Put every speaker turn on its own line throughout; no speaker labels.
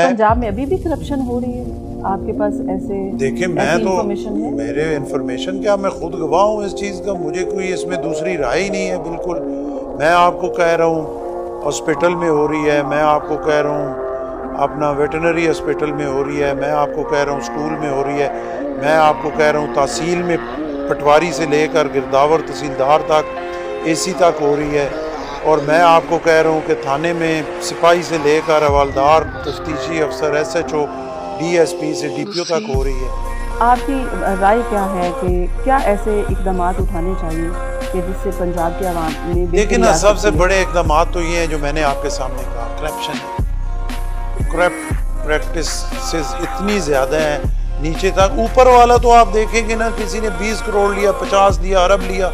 पंजाब में अभी भी करप्शन हो रही है, आपके पास ऐसे
देखिए मैं तो मेरे इन्फॉर्मेशन क्या, मैं खुद गवाह हूँ इस चीज़ का, मुझे कोई इसमें दूसरी राय ही नहीं है। बिल्कुल मैं आपको कह रहा हूँ हॉस्पिटल में हो रही है, मैं आपको कह रहा हूँ अपना वेटनरी हॉस्पिटल में हो रही है, मैं आपको कह रहा हूँ स्कूल में हो रही है, मैं आपको कह रहा हूँ तहसील में पटवारी से लेकर गिरदावर तहसीलदार तक AC तक हो रही है, और मैं आपको कह रहा हूँ कि थाने में सिपाही से लेकर हवालदार तफ्तीशी अफसर SHO DSP से DPO तक हो रही है।
आपकी राय क्या है कि क्या ऐसे इकदाम उठाने चाहिए कि जिससे पंजाब के आवाम में
देखिए ना, सबसे बड़े इकदाम तो ये हैं जो मैंने आपके सामने कहा, करप्शन है, करप्ट प्रैक्टिसेस इतनी ज़्यादा हैं नीचे तक। ऊपर वाला तो आप देखेंगे ना, किसी ने 20 करोड़ लिया, 50 लिया, अरब लिया,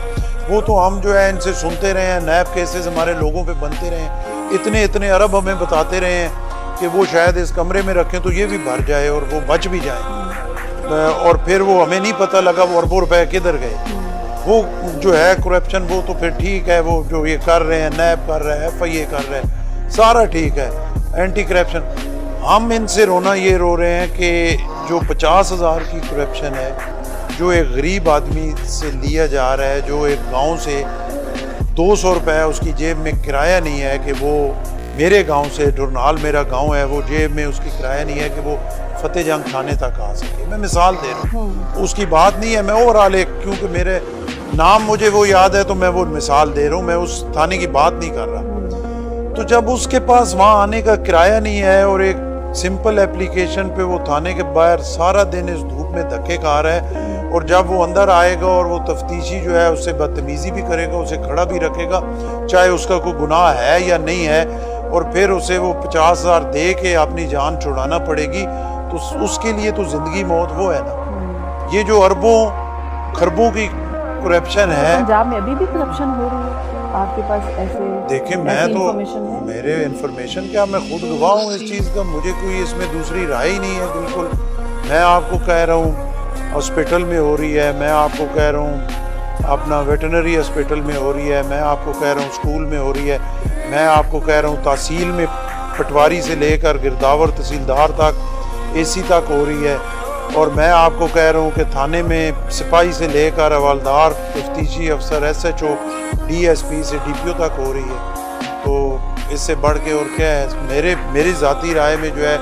वो तो हम जो है इनसे सुनते रहे हैं, नैब केसेस हमारे लोगों पे बनते रहे हैं, इतने इतने अरब हमें बताते रहे हैं कि वो शायद इस कमरे में रखें तो ये भी भर जाए और वो बच भी जाए, और फिर वो हमें नहीं पता लगा वो अरबों रुपए किधर गए। वो जो है करप्शन, वो तो फिर ठीक है, वो जो ये कर रहे हैं, नैब कर रहा है, FIA कर रहा है, सारा ठीक है, एंटी करप्शन। हम इनसे रोना ये रो रहे हैं कि जो 50,000 की करप्शन है, जो एक गरीब आदमी से लिया जा रहा है, जो एक गांव से 200 रुपये उसकी जेब में किराया नहीं है कि वो मेरे गांव से, ढुरनाल मेरा गांव है, वो जेब में उसकी किराया नहीं है कि वो फतेह जंग थाने तक आ सके। मैं मिसाल दे रहा हूँ, उसकी बात नहीं है, मैं ओवरऑल एक, क्योंकि मेरे नाम मुझे वो याद है तो मैं वो मिसाल दे रहा हूँ, मैं उस थाने की बात नहीं कर रहा। तो जब उसके पास वहाँ आने का किराया नहीं है और एक सिंपल एप्लीकेशन पे वो थाने के बाहर सारा दिन इस धूप में धक्के खा रहा है, और जब वो अंदर आएगा और वो तफ्तीशी जो है उससे बदतमीजी भी करेगा, उसे खड़ा भी रखेगा, चाहे उसका कोई गुनाह है या नहीं है, और फिर उसे वो 50,000 दे के अपनी जान छुड़ाना पड़ेगी, तो उसके लिए तो जिंदगी मौत वो है ना। ये जो अरबों खरबों की करप्शन है,
पंजाब में अभी भी करप्शन हो रही है, आपके पास ऐसे?
देखिए मैं तो, मेरे इन्फॉर्मेशन क्या, मैं खुद गवाह हूँ इस चीज़ का, मुझे कोई इसमें दूसरी राय ही नहीं है। बिल्कुल मैं आपको कह रहा हूँ हॉस्पिटल में हो रही है, मैं आपको कह रहा हूँ अपना वेटनरी हॉस्पिटल में हो रही है, मैं आपको कह रहा हूँ स्कूल में हो रही है, मैं आपको कह रहा हूँ तहसील में पटवारी से लेकर गिरदावर तहसीलदार तक AC तक हो रही है, और मैं आपको कह रहा हूँ कि थाने में सिपाही से लेकर हवालदार तफ्तीशी अफसर SHO DSP से DPO तक हो रही है। तो इससे बढ़ के और क्या है, मेरी ज़ाती राय में जो है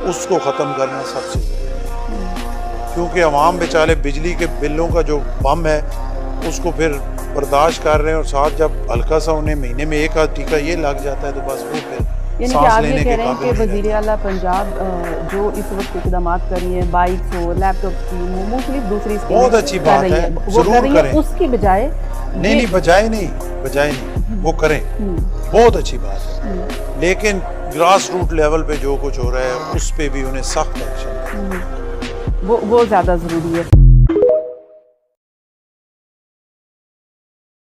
उसको ख़त्म करना सबसे ज़रूरी है, क्योंकि अवाम बेचारे बिजली के बिलों का जो बम है उसको फिर बर्दाश्त कर रहे हैं, और साथ जब हल्का सा उन्हें महीने में एक आध टीका ये लग जाता है तो बस वो फिर सांस लेने के काबिल नहीं।
वज़ीर आला पंजाब जो इस वक्त इक़दाम कर रही है, बाइक्स हो, लैपटॉप स्कीम हो, मुख्तलिफ दूसरी स्कीम,
बहुत अच्छी बात है, जरूर करें,
उसकी बजाय
नहीं बजाय नहीं वो करें, बहुत अच्छी बात है, लेकिन ग्रास रूट लेवल पे जो कुछ हो रहा है उस पे भी उन्हें सख्त एक्शन,
वो ज़्यादा ज़रूरी है।